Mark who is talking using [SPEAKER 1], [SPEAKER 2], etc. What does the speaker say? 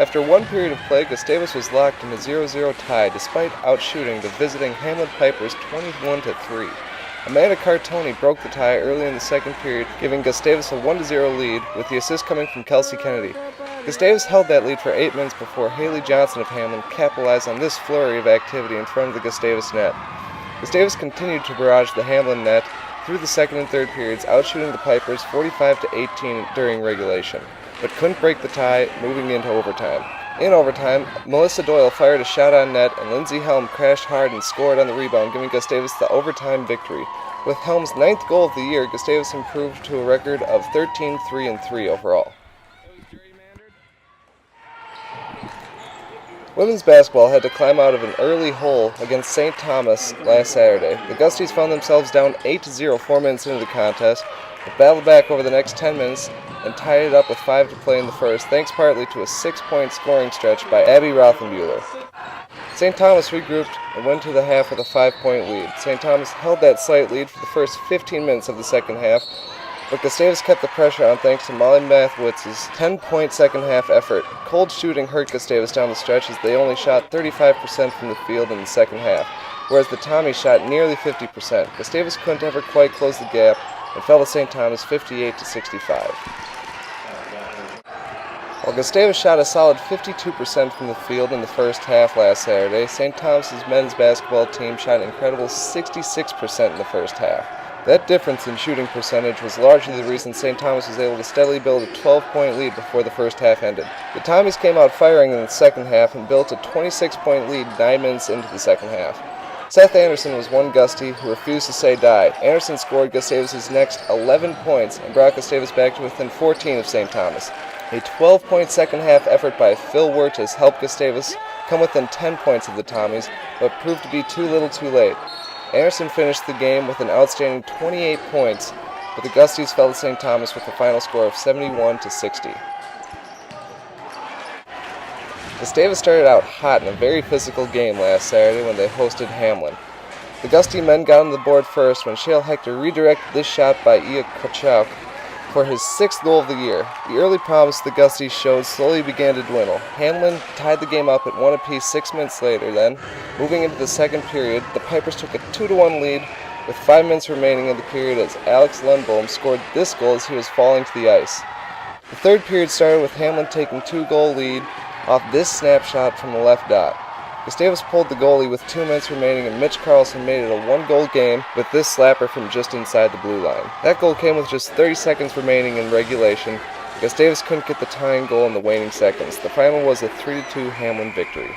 [SPEAKER 1] After one period of play, Gustavus was locked in a 0-0 tie despite outshooting the visiting Hamline Pipers 21-3. Amanda Cartoni broke the tie early in the second period, giving Gustavus a 1-0 lead, with the assist coming from Kelsey Kennedy. Gustavus held that lead for 8 minutes before Haley Johnson of Hamline capitalized on this flurry of activity in front of the Gustavus net. Gustavus continued to barrage the Hamline net through the second and third periods, outshooting the Pipers 45-18 during regulation, but couldn't break the tie, moving into overtime. In overtime, Melissa Doyle fired a shot on net, and Lindsay Helm crashed hard and scored on the rebound, giving Gustavus the overtime victory. With Helm's 9th goal of the year, Gustavus improved to a record of 13-3-3 overall. Women's basketball had to climb out of an early hole against St. Thomas last Saturday. The Gusties found themselves down 8-0 4 minutes into the contest, but battled back over the next 10 minutes and tied it up with 5 to play in the first, thanks partly to a 6-point scoring stretch by Abby Rothenbuehler. St. Thomas regrouped and went to the half with a 5-point lead. St. Thomas held that slight lead for the first 15 minutes of the second half, but Gustavus kept the pressure on thanks to Molly Mathwitz's 10-point second-half effort. Cold shooting hurt Gustavus down the stretch as they only shot 35% from the field in the second half, whereas the Tommies shot nearly 50%. Gustavus couldn't ever quite close the gap and fell to St. Thomas 58-65. While Gustavus shot a solid 52% from the field in the first half last Saturday, St. Thomas's men's basketball team shot an incredible 66% in the first half. That difference in shooting percentage was largely the reason St. Thomas was able to steadily build a 12-point lead before the first half ended. The Tommies came out firing in the second half and built a 26-point lead 9 minutes into the second half. Seth Anderson was one Gustie who refused to say die. Anderson scored Gustavus' next 11 points and brought Gustavus back to within 14 of St. Thomas. A 12-point second-half effort by Phil Wertis helped Gustavus come within 10 points of the Tommies, but proved to be too little too late. Anderson finished the game with an outstanding 28 points, but the Gusties fell to St. Thomas with a final score of 71-60. Gustavus started out hot in a very physical game last Saturday when they hosted Hamline. The Gustie men got on the board first when Shale Hector redirected this shot by Ia Kochuk for his 6th goal of the year. The early promise the Gusties showed slowly began to dwindle. Hamline tied the game up at 1 apiece 6 minutes later. Then, moving into the second period, the Pipers took a 2-1 lead with 5 minutes remaining in the period as Alex Lundbohm scored this goal as he was falling to the ice. The third period started with Hamline taking 2-goal lead off this snapshot from the left dot. Gustavus pulled the goalie with 2 minutes remaining, and Mitch Carlson made it a 1-goal game with this slapper from just inside the blue line. That goal came with just 30 seconds remaining in regulation. Gustavus couldn't get the tying goal in the waning seconds. The final was a 3-2 Hamline victory.